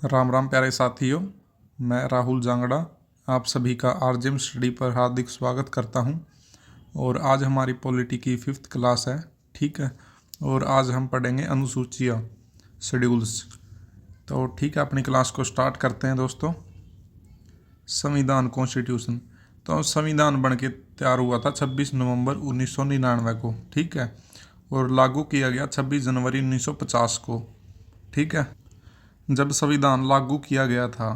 राम राम प्यारे साथियों, मैं राहुल जांगड़ा आप सभी का आरजेम स्टडी पर हार्दिक स्वागत करता हूं। और आज हमारी पॉलिटी की 5th क्लास है, ठीक है। और आज हम पढ़ेंगे अनुसूचियाँ, शेड्यूल्स। तो ठीक है, अपनी क्लास को स्टार्ट करते हैं दोस्तों। संविधान, कॉन्स्टिट्यूशन। तो संविधान बन के तैयार हुआ था 26 नवंबर 1999 को, ठीक है। और लागू किया गया 26 जनवरी 1950 को, ठीक है। जब संविधान लागू किया गया था,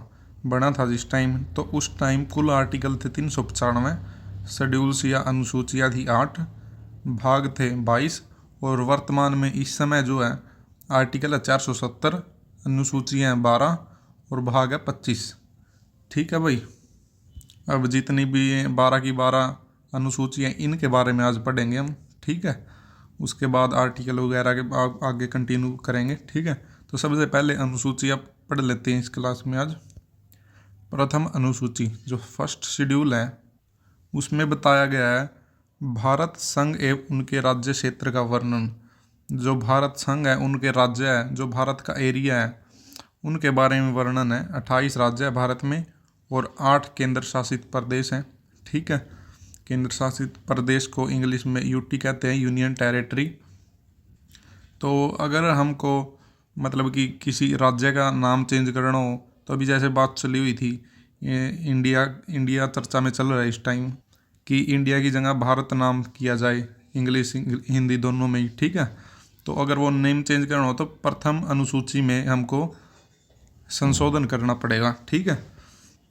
बना था जिस टाइम, तो उस टाइम कुल आर्टिकल थे 395, शेड्यूल्स या अनुसूचियाँ थी 8, भाग थे 22। और वर्तमान में इस समय जो है आर्टिकल है 470, अनुसूचियाँ हैं 12 और भाग है 25, ठीक है भाई। अब जितनी भी 12 की 12 अनुसूचियाँ, इनके बारे में आज पढ़ेंगे हम, ठीक है। उसके बाद आर्टिकल वगैरह के आगे कंटिन्यू करेंगे, ठीक है। तो सबसे पहले अनुसूचियाँ पढ़ लेते हैं इस क्लास में आज। प्रथम अनुसूची, जो फर्स्ट शेड्यूल है, उसमें बताया गया है भारत संघ एवं उनके राज्य क्षेत्र का वर्णन। जो भारत संघ है, उनके राज्य है, जो भारत का एरिया है, उनके बारे में वर्णन है। 28 राज्य है भारत में और 8 केंद्र शासित प्रदेश हैं, ठीक है। केंद्र शासित प्रदेश को इंग्लिश में यूटी कहते हैं, यूनियन टेरिटरी। तो अगर हमको मतलब कि किसी राज्य का नाम चेंज करना हो, तो अभी जैसे बात चली हुई थी, ये इंडिया चर्चा में चल रहा है इस टाइम कि इंडिया की जगह भारत नाम किया जाए, इंग्लिश हिंदी दोनों में ही, ठीक है। तो अगर वो नेम चेंज करना हो तो प्रथम अनुसूची में हमको संशोधन करना पड़ेगा, ठीक है।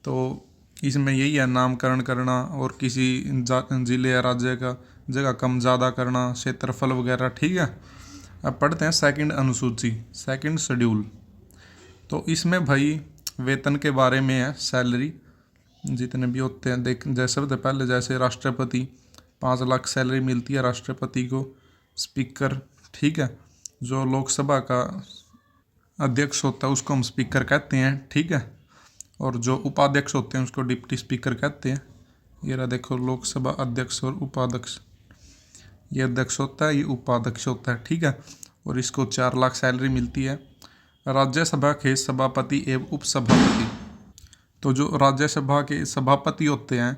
तो इसमें यही है, नामकरण करना और किसी जिले या राज्य का जगह कम ज़्यादा करना, क्षेत्रफल वगैरह, ठीक है। अब पढ़ते हैं सेकंड अनुसूची, सेकंड शेड्यूल। तो इसमें भाई वेतन के बारे में है, सैलरी जितने भी होते हैं। देख, जैसे सबसे पहले जैसे राष्ट्रपति 5 लाख सैलरी मिलती है राष्ट्रपति को, स्पीकर, ठीक है। जो लोकसभा का अध्यक्ष होता है उसको हम स्पीकर कहते हैं, ठीक है। और जो उपाध्यक्ष होते हैं उसको डिप्टी स्पीकर कहते हैं। ये रहा देखो, लोकसभा अध्यक्ष और उपाध्यक्ष, ये अध्यक्ष होता है, ये उपाध्यक्ष होता है, ठीक है। और इसको 4 लाख सैलरी मिलती है। राज्यसभा के सभापति एवं उपसभापति, तो जो राज्यसभा के सभापति होते हैं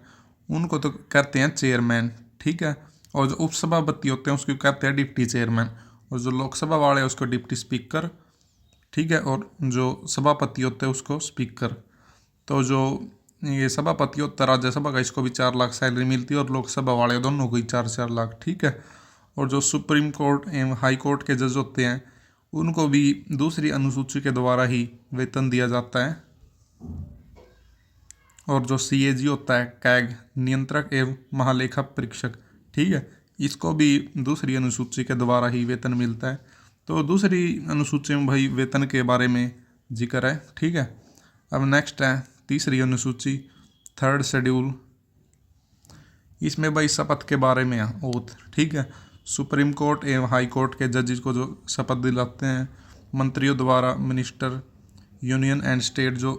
उनको तो कहते हैं चेयरमैन, ठीक है। और जो उपसभापति होते हैं उसको कहते हैं डिप्टी चेयरमैन। और जो लोकसभा वाले हैं उसको डिप्टी स्पीकर, ठीक है। और जो सभापति होते हैं उसको स्पीकर। तो जो ये सभापति होता है राज्यसभा का, इसको भी 4 लाख सैलरी मिलती है और लोकसभा वाले दोनों को ही 4-4 लाख, ठीक है। और जो सुप्रीम कोर्ट एवं हाई कोर्ट के जज होते हैं उनको भी दूसरी अनुसूची के द्वारा ही वेतन दिया जाता है। और जो सीएजी होता है, कैग, नियंत्रक एवं महालेखा परीक्षक, ठीक है, इसको भी दूसरी अनुसूची के द्वारा ही वेतन मिलता है। तो दूसरी अनुसूची में भाई वेतन के बारे में जिक्र है, ठीक है। अब नेक्स्ट है तीसरी अनुसूची, थर्ड शेड्यूल। इसमें भाई शपथ के बारे में है, ओथ, ठीक है। सुप्रीम कोर्ट एवं हाई कोर्ट के जजेस को जो शपथ दिलाते हैं, मंत्रियों द्वारा, मिनिस्टर, यूनियन एंड स्टेट, जो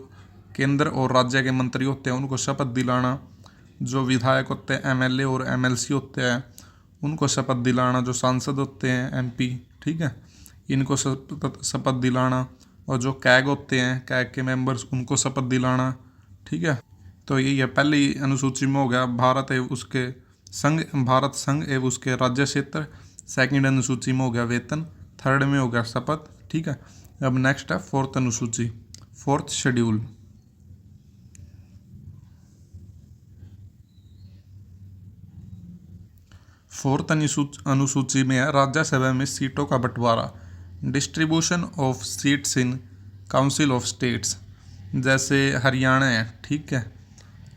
केंद्र और राज्य के मंत्री होते हैं उनको शपथ दिलाना। जो विधायक होते हैं, एमएलए और एमएलसी होते हैं, उनको शपथ दिलाना। जो सांसद होते हैं, एमपी, ठीक है, इनको शपथ दिलाना। और जो कैग होते हैं, कैग के मेंबर्स, उनको शपथ दिलाना, ठीक है। तो यही है, पहली अनुसूची में हो गया भारत एवं उसके संघ, भारत संघ एवं उसके राज्य क्षेत्र। सेकंड अनुसूची में हो गया वेतन। थर्ड में हो गया शपथ, ठीक है। अब नेक्स्ट है फोर्थ अनुसूची, फोर्थ शेड्यूल। फोर्थ अनुसूची में है राज्यसभा में सीटों का बंटवारा, distribution of seats in council of states. जैसे हरियाणा है, ठीक है,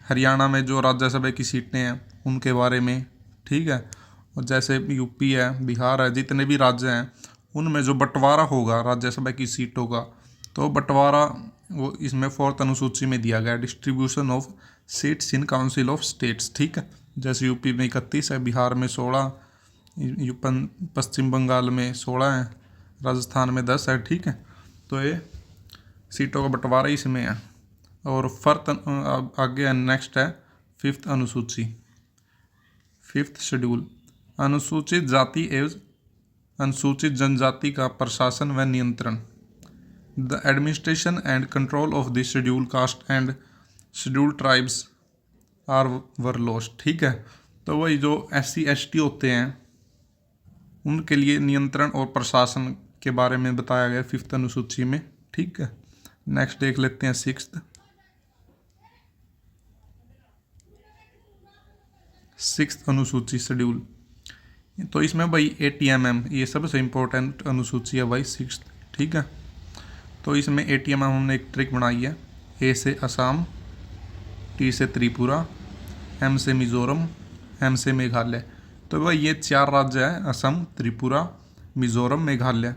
हरियाणा में जो राज्यसभा की सीटें हैं उनके बारे में, ठीक है। और जैसे यूपी है, बिहार है, जितने भी राज्य हैं उनमें जो बंटवारा होगा राज्यसभा की सीटों का, तो बंटवारा वो इसमें फोर्थ अनुसूची में दिया गया, distribution of seats in council of states, ठीक है। जैसे यूपी में 31 है, बिहार में 16, पश्चिम बंगाल में 16 है, राजस्थान में 10 है, ठीक है। तो ये सीटों का बंटवारा इसमें है। और आगे नेक्स्ट है फिफ्थ अनुसूची, फिफ्थ शेड्यूल, अनुसूचित जाति एवं अनुसूचित जनजाति का प्रशासन व नियंत्रण। The administration and control of the schedule caste and schedule tribes are were lost. ठीक है, तो वही जो SC ST होते हैं उनके लिए नियंत्रण और प्रशासन के बारे में बताया गया 5th अनुसूची में। ठीक है, नेक्स्ट देख लेते हैं 6th अनुसूची शेड्यूल। तो इसमें भाई ATMM ये सबसे इम्पोर्टेंट अनुसूची है भाई 6th। ठीक है, तो इसमें ATMM हमने एक ट्रिक बनाई है। A से असम, T से त्रिपुरा, M से मिज़ोरम, M से मेघालय। तो भाई ये 4 राज्य हैं, असम, त्रिपुरा, मिज़ोरम, मेघालय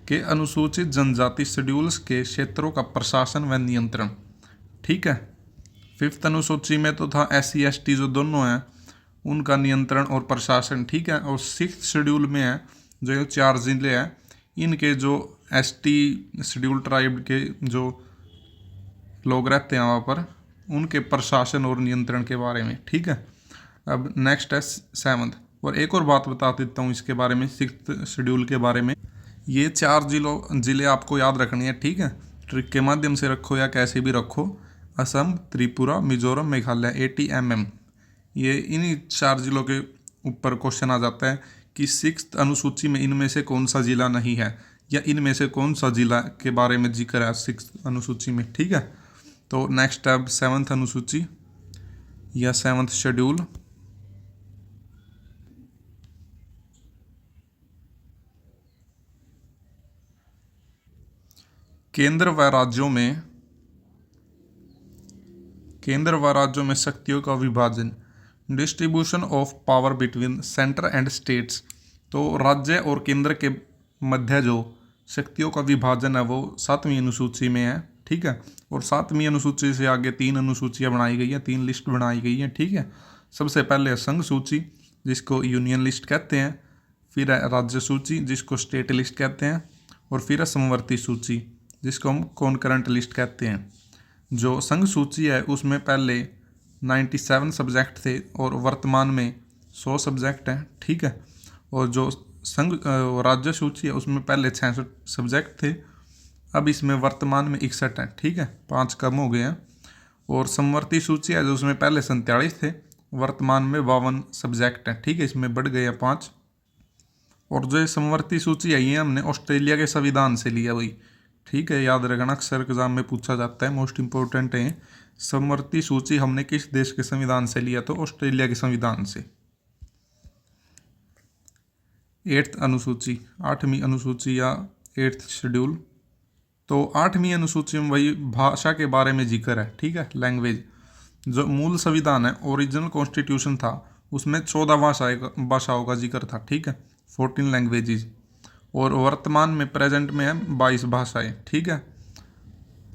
के अनुसूचित जनजाति शेड्यूल्स के क्षेत्रों का प्रशासन व नियंत्रण। ठीक है, 5th अनुसूची में तो था SC ST जो दोनों हैं उनका नियंत्रण और प्रशासन। ठीक है, और 6th शेड्यूल में है जो ये 4 जिले हैं इनके जो ST शेड्यूल ट्राइब के जो लोग रहते हैं वहाँ पर उनके प्रशासन और नियंत्रण के बारे में। ठीक है, अब नेक्स्ट है 7th। और एक और बात बता देता हूँ इसके बारे में 6th शेड्यूल के बारे में। ये 4 जिले आपको याद रखनी है। ठीक है, ट्रिक के माध्यम से रखो या कैसे भी रखो। असम, त्रिपुरा, मिजोरम, मेघालय, ATMM ये इन्हीं 4 जिलों के ऊपर क्वेश्चन आ जाता है कि 6th अनुसूची में इनमें से कौन सा जिला नहीं है या इनमें से कौन सा जिला के बारे में जिक्र है 6th अनुसूची में। ठीक है, तो नेक्स्ट अब 7th अनुसूची या 7th शेड्यूल। केंद्र व राज्यों में शक्तियों का विभाजन, distribution of power between centre and states. तो राज्य और केंद्र के मध्य जो शक्तियों का विभाजन है वो 7वीं अनुसूची में है। ठीक है, और 7वीं अनुसूची से आगे 3 अनुसूचियाँ बनाई गई हैं, 3 लिस्ट बनाई गई हैं। ठीक है, सबसे पहले संघ सूची जिसको यूनियन लिस्ट कहते हैं, फिर है राज्य सूची जिसको स्टेट लिस्ट कहते हैं, और फिर है समवर्ती सूची जिसको हम कॉन्करेंट लिस्ट कहते हैं। जो संघ सूची है उसमें पहले 97 सब्जेक्ट थे और वर्तमान में 100 सब्जेक्ट हैं। ठीक है, और जो राज्य सूची है उसमें पहले 66 सब्जेक्ट थे, अब इसमें वर्तमान में 61 हैं। ठीक है, 5 कम हो गए हैं। और समवर्ती सूची है जो उसमें पहले 47 थे, वर्तमान में 52 सब्जेक्ट हैं। ठीक है, इसमें बढ़ गए हैं 5। और जो समवर्ती सूची है ये हमने ऑस्ट्रेलिया के संविधान से लिया भाई। ठीक है, याद रखना, अक्सर एग्जाम में पूछा जाता है, मोस्ट इंपॉर्टेंट है। समवर्ती सूची हमने किस देश के संविधान से लिया? तो ऑस्ट्रेलिया के संविधान से। 8th अनुसूची, 8वीं अनुसूची या 8th शेड्यूल। तो 8वीं अनुसूची में वही भाषा के बारे में जिक्र है। ठीक है, लैंग्वेज। जो मूल संविधान है, ओरिजिनल कॉन्स्टिट्यूशन था, उसमें 14 भाषाओं का जिक्र था। ठीक है, 14 लैंग्वेजेज। और वर्तमान में प्रेजेंट में है 22 भाषाएं। ठीक है,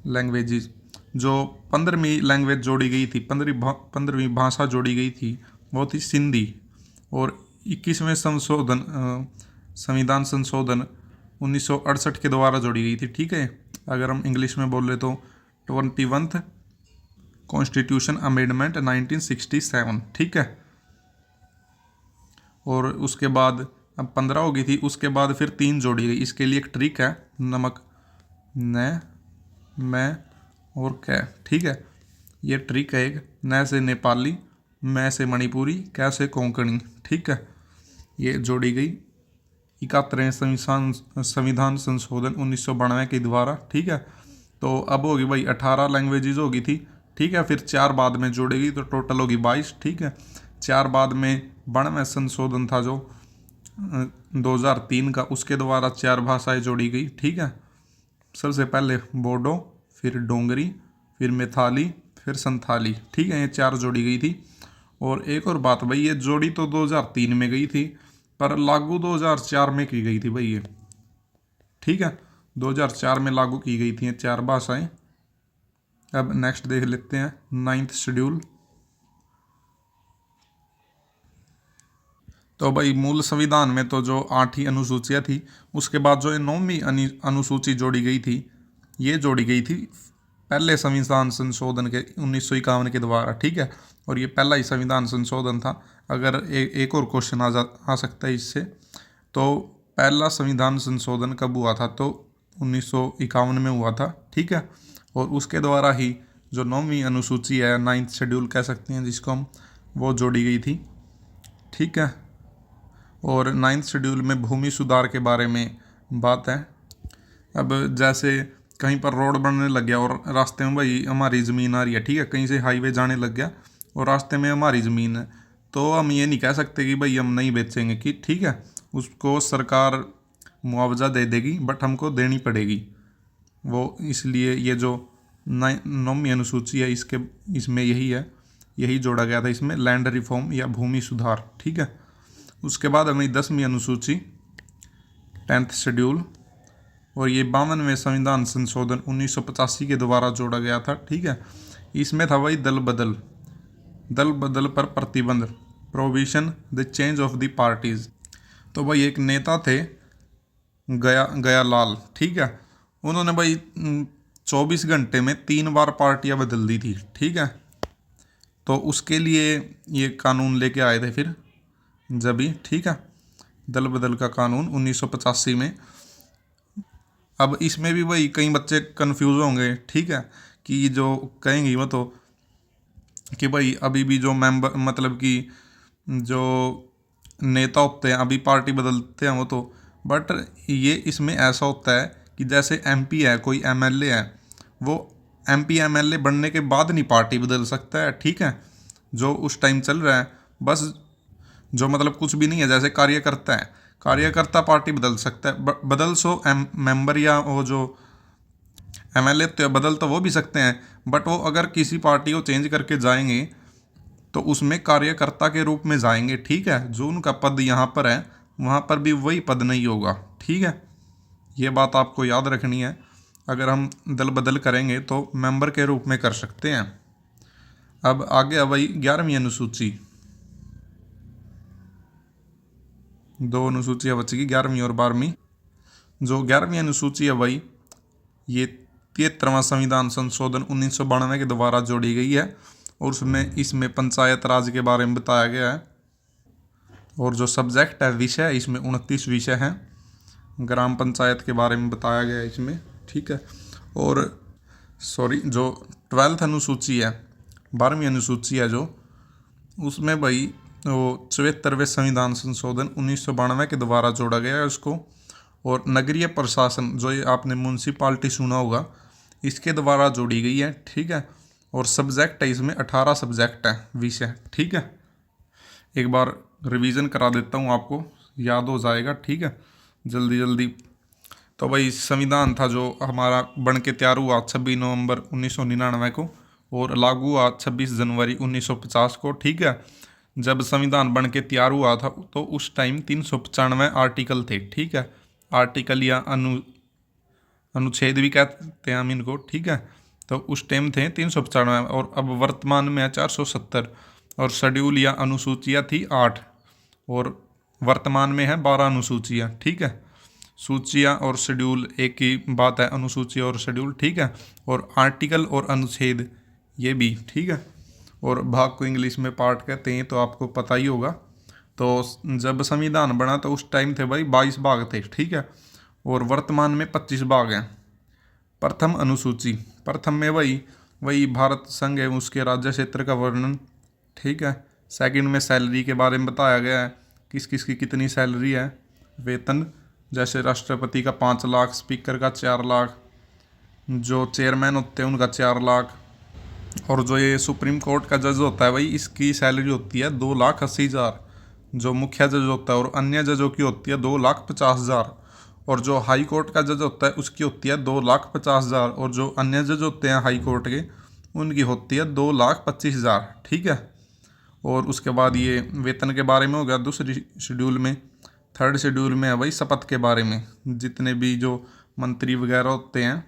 लैंग्वेजेज। जो 15वीं लैंग्वेज जोड़ी गई थी, 15वीं भाषा जोड़ी गई थी वो थी सिंधी। और 21वें संविधान संशोधन 1968 के द्वारा जोड़ी गई थी। ठीक है, अगर हम इंग्लिश में बोले तो 21th कॉन्स्टिट्यूशन अमेंडमेंट 1967। ठीक है, और उसके बाद अब 15 हो गई थी, उसके बाद फिर 3 जोड़ी गई। इसके लिए एक ट्रिक है, नमक, न, मैं और कै। ठीक है, ये ट्रिक है एक। न से नेपाली, मैं से मणिपुरी, कै से कोंकणी। ठीक है, ये जोड़ी गई 71वें संविधान संशोधन 1992 के द्वारा। ठीक है, तो अब होगी भाई 18 लैंग्वेजेज होगी थी। ठीक है, फिर 4 बाद में जोड़ेगी तो टोटल होगी 22। ठीक है, 4 बाद में 92वें संशोधन था जो 2003 का, उसके द्वारा 4 भाषाएं जोड़ी गई। ठीक है, सबसे पहले बोडो, फिर डोंगरी, फिर मैथाली, फिर संथाली। ठीक है, ये 4 जोड़ी गई थी। और एक और बात भाई, ये जोड़ी तो 2003 में गई थी पर लागू 2004 में की गई थी भाई ये। ठीक है, 2004 में लागू की गई थी ये 4 भाषाएं। अब नेक्स्ट देख लेते हैं 9th शेड्यूल। तो भाई मूल संविधान में तो जो 8 ही अनुसूचियाँ थी, उसके बाद जो 9वीं अनुसूची जोड़ी गई थी, ये जोड़ी गई थी पहले संविधान संशोधन के 1951 के द्वारा। ठीक है, और ये पहला ही संविधान संशोधन था। अगर एक और क्वेश्चन आ सकता है इससे, तो पहला संविधान संशोधन कब हुआ था? तो 1951 में हुआ था, ठीक है। और उसके द्वारा ही जो 9वीं अनुसूची है, 9th शेड्यूल कह सकते हैं जिसको हम, वो जोड़ी गई थी, ठीक है। और 9th शेड्यूल में भूमि सुधार के बारे में बात है। अब जैसे कहीं पर रोड बनने लग गया और रास्ते में भाई हमारी ज़मीन आ रही है, ठीक है, कहीं से हाईवे जाने लग गया और रास्ते में हमारी ज़मीन है, तो हम ये नहीं कह सकते कि भाई हम नहीं बेचेंगे, कि ठीक है, उसको सरकार मुआवजा दे देगी बट हमको देनी पड़ेगी वो। इसलिए ये जो 9वीं अनुसूची है इसमें यही है, यही जोड़ा गया था इसमें, लैंड रिफॉर्म या भूमि सुधार, ठीक है। उसके बाद हमें 10वीं अनुसूची 10th शेड्यूल, और ये 52वें संविधान संशोधन 1985 के द्वारा जोड़ा गया था, ठीक है। इसमें था वही दल बदल पर प्रतिबंध, provision the change of the parties. तो भाई एक नेता थे गया लाल, ठीक है, उन्होंने भाई 24 घंटे में 3 बार पार्टियां बदल दी थी, ठीक है। तो उसके लिए ये कानून लेके आए थे फिर जब भी, ठीक है, दल बदल का कानून 1985 में। अब इसमें भी भाई कई बच्चे कंफ्यूज होंगे, ठीक है, कि जो कहेंगे वो तो कि भाई अभी भी जो मेंबर मतलब कि जो नेता होते हैं अभी पार्टी बदलते हैं वो तो, बट ये इसमें ऐसा होता है कि जैसे एमपी है, कोई एमएलए है, वो एमपी एमएलए बनने के बाद नहीं पार्टी बदल सकता है, ठीक है। जो उस टाइम चल रहा है बस, जो मतलब कुछ भी नहीं है, जैसे कार्यकर्ता है, कार्यकर्ता पार्टी बदल सकता है, बदल सो मेंबर या वो जो एमएलए तो बदल तो वो भी सकते हैं, बट वो अगर किसी पार्टी को चेंज करके जाएंगे तो उसमें कार्यकर्ता के रूप में जाएंगे, ठीक है। जो उनका पद यहाँ पर है वहाँ पर भी वही पद नहीं होगा, ठीक है। ये बात आपको याद रखनी है, अगर हम दल बदल करेंगे तो मेंबर के रूप में कर सकते हैं। अब आगे वही 11वीं अनुसूची, 2 अनुसूचियाँ बचेगी, 11वीं और 12वीं। जो 11वीं अनुसूची है भाई, ये 73वां संविधान संशोधन 1992 के द्वारा जोड़ी गई है, और उसमें इसमें पंचायत राज के बारे में बताया गया है। और जो सब्जेक्ट है, विषय, इसमें 29 विषय हैं, ग्राम पंचायत के बारे में बताया गया है इसमें, ठीक है। और जो 12th अनुसूची है, 12वीं अनुसूची है जो, उसमें भाई वो 74वें संविधान संशोधन 1992 के द्वारा जोड़ा गया है उसको। और नगरीय प्रशासन, जो ये आपने म्यूनसिपाल्टी सुना होगा, इसके द्वारा जोड़ी गई है, ठीक है। और सब्जेक्ट है इसमें 18 सब्जेक्ट है, विषय, ठीक है। एक बार रिवीजन करा देता हूँ, आपको याद हो जाएगा, ठीक है, जल्दी जल्दी। तो भाई संविधान था जो हमारा बन के तैयार हुआ 26 नवंबर 1999 को, और लागू हुआ 26 जनवरी 1950 को, ठीक है। जब संविधान बन के तैयार हुआ था तो उस टाइम 395 आर्टिकल थे, ठीक है। आर्टिकल या अनुच्छेद भी कहते हैं हम इनको, ठीक है। तो उस टाइम थे 395, और अब वर्तमान में है 470। और शेड्यूल या अनुसूचियाँ थी 8, और वर्तमान में है 12 अनुसूचियाँ, ठीक है। सूचियाँ और शेड्यूल एक ही बात है, अनुसूची और शेड्यूल, ठीक है। और आर्टिकल और अनुच्छेद ये भी, ठीक है। और भाग को इंग्लिश में पार्ट कहते हैं, तो आपको पता ही होगा। तो जब संविधान बना तो उस टाइम थे भाई 22 भाग थे, ठीक है। और वर्तमान में 25 भाग हैं। प्रथम अनुसूची, प्रथम में वही भारत संघ है, उसके राज्य क्षेत्र का वर्णन, ठीक है। सेकंड में सैलरी के बारे में बताया गया है, किस किस की कितनी सैलरी है, वेतन, जैसे राष्ट्रपति का 5 लाख, स्पीकर का 4 लाख, जो चेयरमैन होते हैं उनका 4 लाख, और जो ये सुप्रीम कोर्ट का जज होता है भाई, इसकी सैलरी होती है 2,80,000। जो मुख्य जज होता है, और अन्य जजों की होती है 2,50,000। और जो हाई कोर्ट का जज होता है उसकी होती है 2,50,000, और जो अन्य जज होते हैं हाई कोर्ट के उनकी होती है 2,25,000, ठीक है। और उसके बाद ये वेतन के बारे में हो गया दूसरी शेड्यूल में। थर्ड शेड्यूल में है भाई शपथ के बारे में, जितने भी जो मंत्री वगैरह होते हैं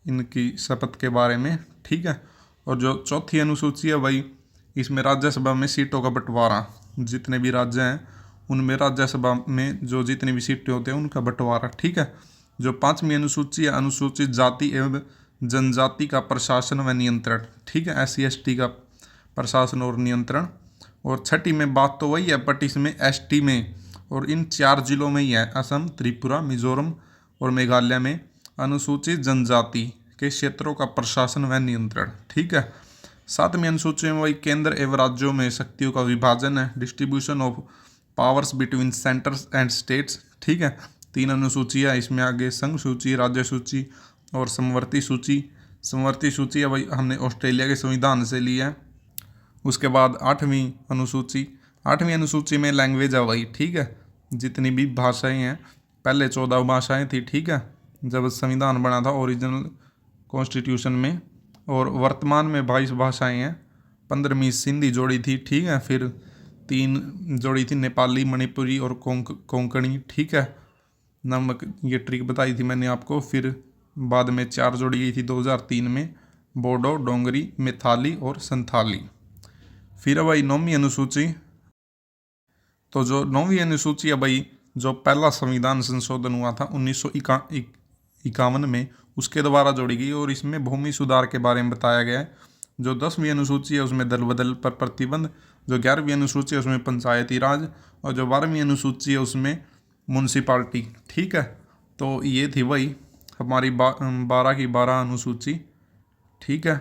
इनकी शपथ के बारे में, ठीक है। और जो चौथी अनुसूची है भाई, इसमें राज्यसभा में सीटों का बंटवारा, जितने भी राज्य हैं उनमें राज्यसभा में जो जितनी भी सीटें होते हैं उनका बंटवारा, ठीक है। जो 5वीं अनुसूची है, अनुसूचित जाति एवं जनजाति का प्रशासन व नियंत्रण, ठीक है, SC ST का प्रशासन और नियंत्रण। और 6ठी में बात तो वही है, बट इसमें ST में, और इन 4 जिलों में ही है, असम, त्रिपुरा, मिजोरम और मेघालय में अनुसूचित जनजाति के क्षेत्रों का प्रशासन व नियंत्रण। ठीक है। 7वीं अनुसूची में वही केंद्र एवं राज्यों में शक्तियों का विभाजन है, distribution of powers between centres and states. ठीक है। 3 अनुसूचियाँ इसमें आगे संघ सूची, राज्य सूची और समवर्ती सूची। समवर्ती सूची है भाई हमने ऑस्ट्रेलिया के संविधान से ली है। उसके बाद 8वीं अनुसूची, 8वीं अनुसूची में लैंग्वेज है भाई। ठीक है। जितनी भी भाषाएं हैं, पहले 14 भाषाएं थी। ठीक है, जब संविधान बना था ओरिजिनल कॉन्स्टिट्यूशन में, और वर्तमान में 22 भाषाएं हैं। 15वीं सिंधी जोड़ी थी। ठीक है। फिर 3 जोड़ी थी नेपाली, मणिपुरी और कोंकणी। ठीक है। नमक ये ट्रिक बताई थी मैंने आपको। फिर बाद में 4 जोड़ी गई थी 2003 में, बोडो, डोंगरी, मैथाली और संथाली। फिर भाई 9वीं अनुसूची, तो जो 9वीं अनुसूची है भाई, जो पहला संविधान संशोधन हुआ था 1951 में, उसके द्वारा जोड़ी गई और इसमें भूमि सुधार के बारे में बताया गया है। जो 10वीं अनुसूची है उसमें दल बदल पर प्रतिबंध, जो 11वीं अनुसूची है उसमें पंचायती राज, और जो 12वीं अनुसूची है उसमें म्यूनसिपाल्टी। ठीक है। तो ये थी भाई हमारी 12 की 12 अनुसूची। ठीक है।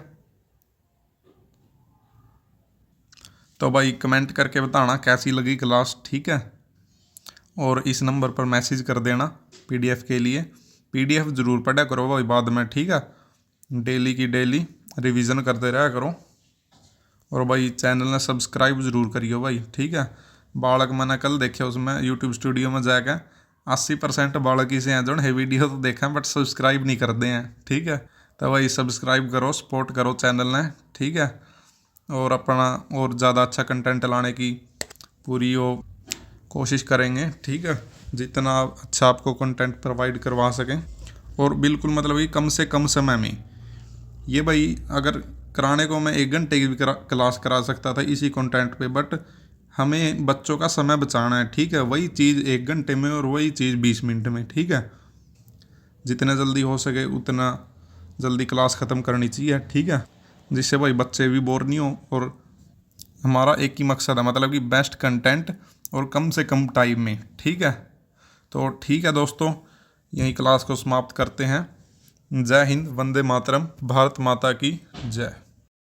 तो भाई कमेंट करके बताना कैसी लगी क्लास। ठीक है। और इस नंबर पर मैसेज कर देना पीडीएफ के लिए। पीडीएफ ज़रूर पढ़ा करो भाई बाद में। ठीक है। डेली की डेली रिवीजन करते रहा करो। और भाई चैनल ने सब्सक्राइब ज़रूर करियो भाई। ठीक है। बालक मैंने कल देखे उसमें यूट्यूब स्टूडियो में जाकर 80% बालक ही से हैं जो है वीडियो तो देखा बट सब्सक्राइब नहीं करते हैं। ठीक है। तो भाई सब्सक्राइब करो, सपोर्ट करो चैनल ने। ठीक है। और अपना और ज़्यादा अच्छा कंटेंट लाने की पूरी वो कोशिश करेंगे। ठीक है। जितना अच्छा आपको कंटेंट प्रोवाइड करवा सकें, और बिल्कुल मतलब कि कम से कम समय में। ये भाई अगर कराने को मैं 1 घंटे की भी क्लास करा सकता था इसी कंटेंट पे, बट हमें बच्चों का समय बचाना है। ठीक है। वही चीज़ 1 घंटे में और वही चीज़ 20 मिनट में। ठीक है। जितना जल्दी हो सके उतना जल्दी क्लास ख़त्म करनी चाहिए। ठीक है। जिससे भाई बच्चे भी बोर नहीं हो, और हमारा एक ही मकसद है, मतलब कि बेस्ट कंटेंट और कम से कम टाइम में। ठीक है। तो ठीक है दोस्तों, यही क्लास को समाप्त करते हैं। जय हिंद, वंदे मातरम, भारत माता की जय।